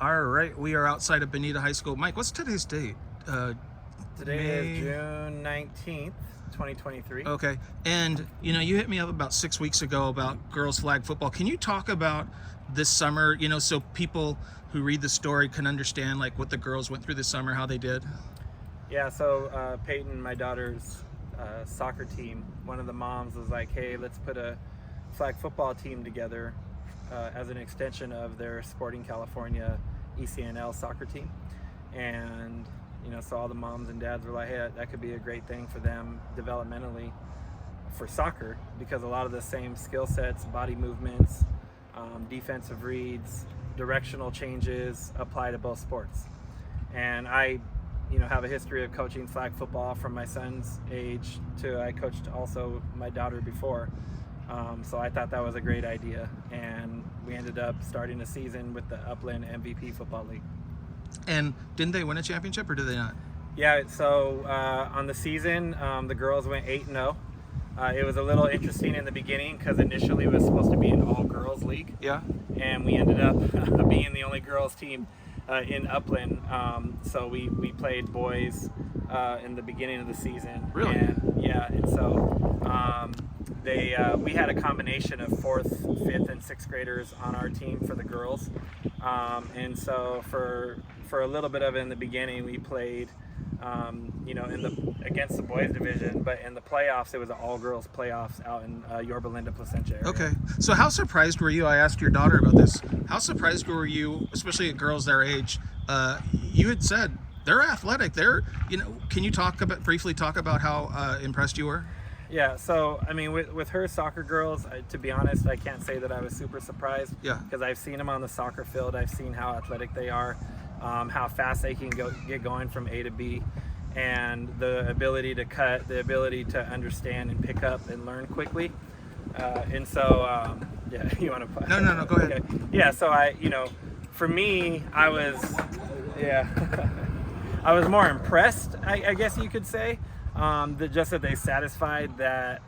All right, we are outside of Bonita High School. Mike, what's today's date? Today is June 19th, 2023. Okay, and you hit me up about 6 weeks ago about girls flag football. Can you talk about this summer? So people who read the story can understand like what the girls went through this summer, how they did. Yeah, so Peyton, my daughter's soccer team, one of the moms was like, hey, let's put a flag football team together as an extension of their Sporting California ECNL soccer team. And so all the moms and dads were like, hey, that could be a great thing for them developmentally for soccer, because a lot of the same skill sets, body movements, defensive reads, directional changes apply to both sports. And I have a history of coaching flag football from my son's age to I coached also my daughter before. So I thought that was a great idea, and we ended up starting a season with the Upland MVP Football League. And didn't they win a championship, or did they not? Yeah, so on the season, the girls went 8-0. It was a little interesting in the beginning because initially it was supposed to be an all-girls league. Yeah. And we ended up being the only girls team in Upland. So we played boys in the beginning of the season. Really? And so we had a combination of 4th, 5th, and 6th graders on our team for the girls. And so for a little bit of it in the beginning, we played against the boys division, but in the playoffs, it was an all-girls playoffs out in Yorba Linda, Placentia area. Okay. So how surprised were you? I asked your daughter about this. How surprised were you, especially at girls their age? You had said they're athletic. Can you briefly talk about how impressed you were? Yeah, so I mean, with her soccer girls, to be honest, I can't say that I was super surprised. Yeah. Because I've seen them on the soccer field. I've seen how athletic they are, how fast they can get going from A to B, and the ability to cut, the ability to understand and pick up and learn quickly. And so, yeah, you want to? No, go ahead. Okay. Yeah, so for me, I was more impressed, I guess you could say. That they satisfied that,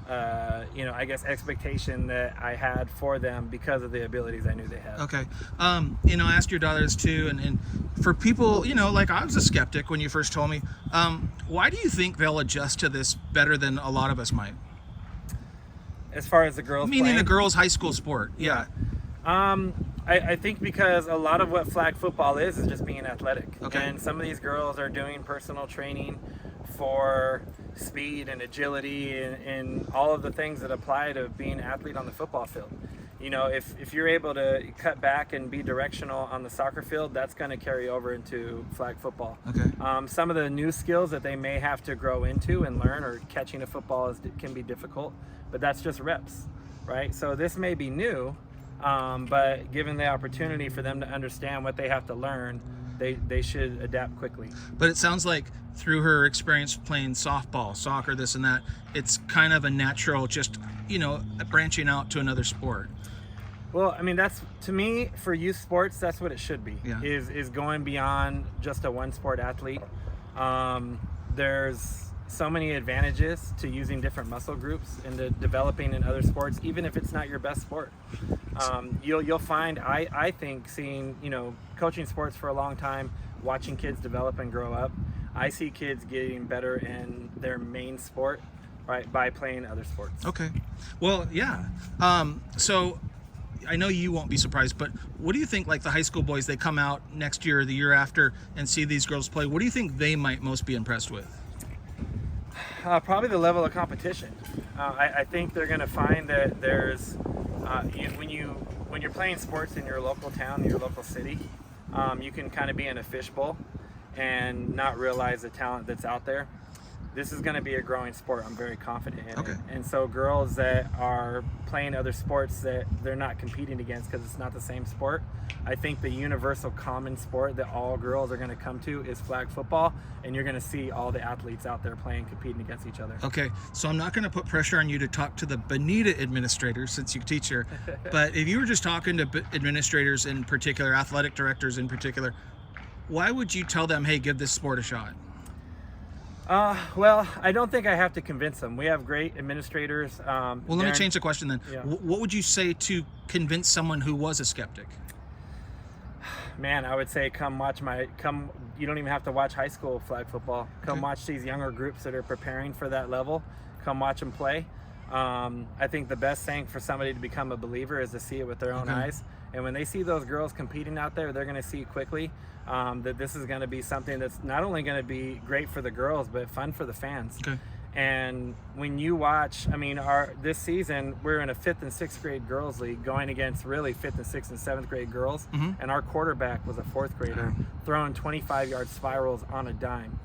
I guess expectation that I had for them because of the abilities I knew they had. Okay. I asked your daughters too, and for people, like I was a skeptic when you first told me, why do you think they'll adjust to this better than a lot of us might? As far as the girls Meaning playing? a girls' high school sport, yeah. I think because a lot of what flag football is just being athletic. Okay. And some of these girls are doing personal training for speed and agility and all of the things that apply to being an athlete on the football field. If you're able to cut back and be directional on the soccer field, that's going to carry over into flag football. Okay. Some of the new skills that they may have to grow into and learn, or catching a football can be difficult, but that's just reps, right? So this may be new, but given the opportunity for them to understand what they have to learn, they should adapt quickly. But it sounds like through her experience playing softball, soccer, this and that, it's kind of a natural just, branching out to another sport. Well, I mean, that's, to me, for youth sports, that's what it should be. Yeah. Is going beyond just a one sport athlete. There's so many advantages to using different muscle groups and to developing in other sports, even if it's not your best sport. You'll find, I think, seeing, coaching sports for a long time, watching kids develop and grow up, I see kids getting better in their main sport, right, by playing other sports. Okay. Well, yeah. So I know you won't be surprised, but what do you think, like the high school boys, they come out next year or the year after and see these girls play, what do you think they might most be impressed with? Probably the level of competition. I think they're going to find that there's, when you're playing sports in your local town, your local city, you can kind of be in a fishbowl and not realize the talent that's out there. This is going to be a growing sport. I'm very confident in it. And so girls that are playing other sports that they're not competing against because it's not the same sport, I think the universal common sport that all girls are going to come to is flag football, and you're going to see all the athletes out there competing against each other. Okay, so I'm not going to put pressure on you to talk to the Bonita administrators since you teach here, but if you were just talking to administrators in particular, athletic directors in particular, why would you tell them, hey, give this sport a shot? Well, I don't think I have to convince them. We have great administrators. Well, let me change the question then. Yeah. What would you say to convince someone who was a skeptic? Man, I would say come. You don't even have to watch high school flag football. Come watch these younger groups that are preparing for that level. Come watch them play. I think the best thing for somebody to become a believer is to see it with their own eyes. And when they see those girls competing out there, they're going to see quickly that this is going to be something that's not only going to be great for the girls, but fun for the fans. Okay. And when you watch, I mean, this season, we're in a 5th and 6th grade girls league going against really 5th and 6th and 7th grade girls. And our quarterback was a 4th grader throwing 25-yard spirals on a dime.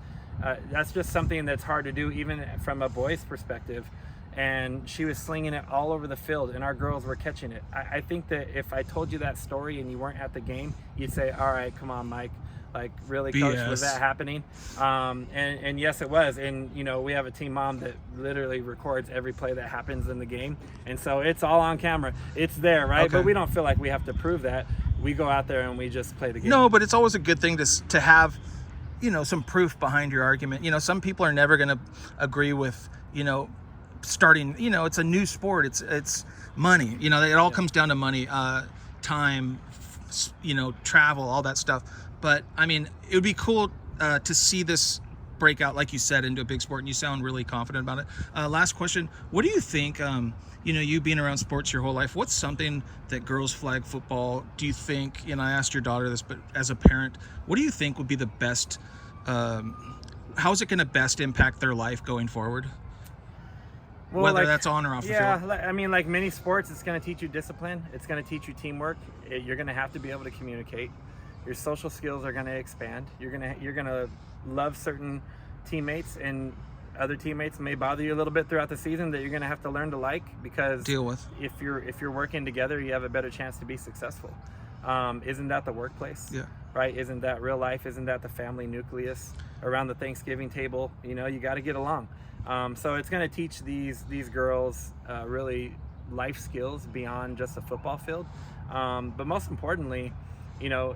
That's just something that's hard to do even from a boy's perspective. And she was slinging it all over the field, and our girls were catching it. I think that if I told you that story and you weren't at the game, you'd say, all right, come on, Mike. Like, really, Coach, was that happening? And yes, it was. And, you know, we have a team mom that literally records every play that happens in the game. And so it's all on camera. It's there, right? Okay. But we don't feel like we have to prove that. We go out there and we just play the game. No, but it's always a good thing to have, you know, some proof behind your argument. You know, some people are never going to agree with, you know, starting, you know, it's a new sport. It's money. You know, it all comes down to money, time, you know, travel, all that stuff. But I mean, it would be cool to see this break out, like you said, into a big sport, and you sound really confident about it. Last question: what do you think? You know, you being around sports your whole life, what's something that girls flag football? Do you think? You know, I asked your daughter this, but as a parent, what do you think would be the best? How is it going to best impact their life going forward? Well, whether that's on or off the field. Yeah, I mean, like many sports, it's going to teach you discipline. It's going to teach you teamwork. You're going to have to be able to communicate. Your social skills are going to expand. You're going to love certain teammates, and other teammates may bother you a little bit throughout the season that you're going to have to learn to like, because deal with. If you're working together, you have a better chance to be successful. Isn't that the workplace? Yeah. Right? Isn't that real life? Isn't that the family nucleus around the Thanksgiving table? You know, you got to get along. So it's going to teach these girls really life skills beyond just a football field. But most importantly, you know,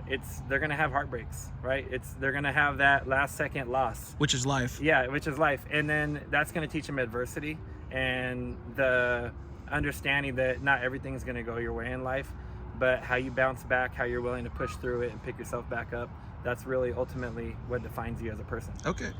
they're going to have heartbreaks, right? They're going to have that last second loss, which is life. Yeah, which is life. And then that's going to teach them adversity and the understanding that not everything's going to go your way in life, but how you bounce back, how you're willing to push through it and pick yourself back up. That's really ultimately what defines you as a person. Okay.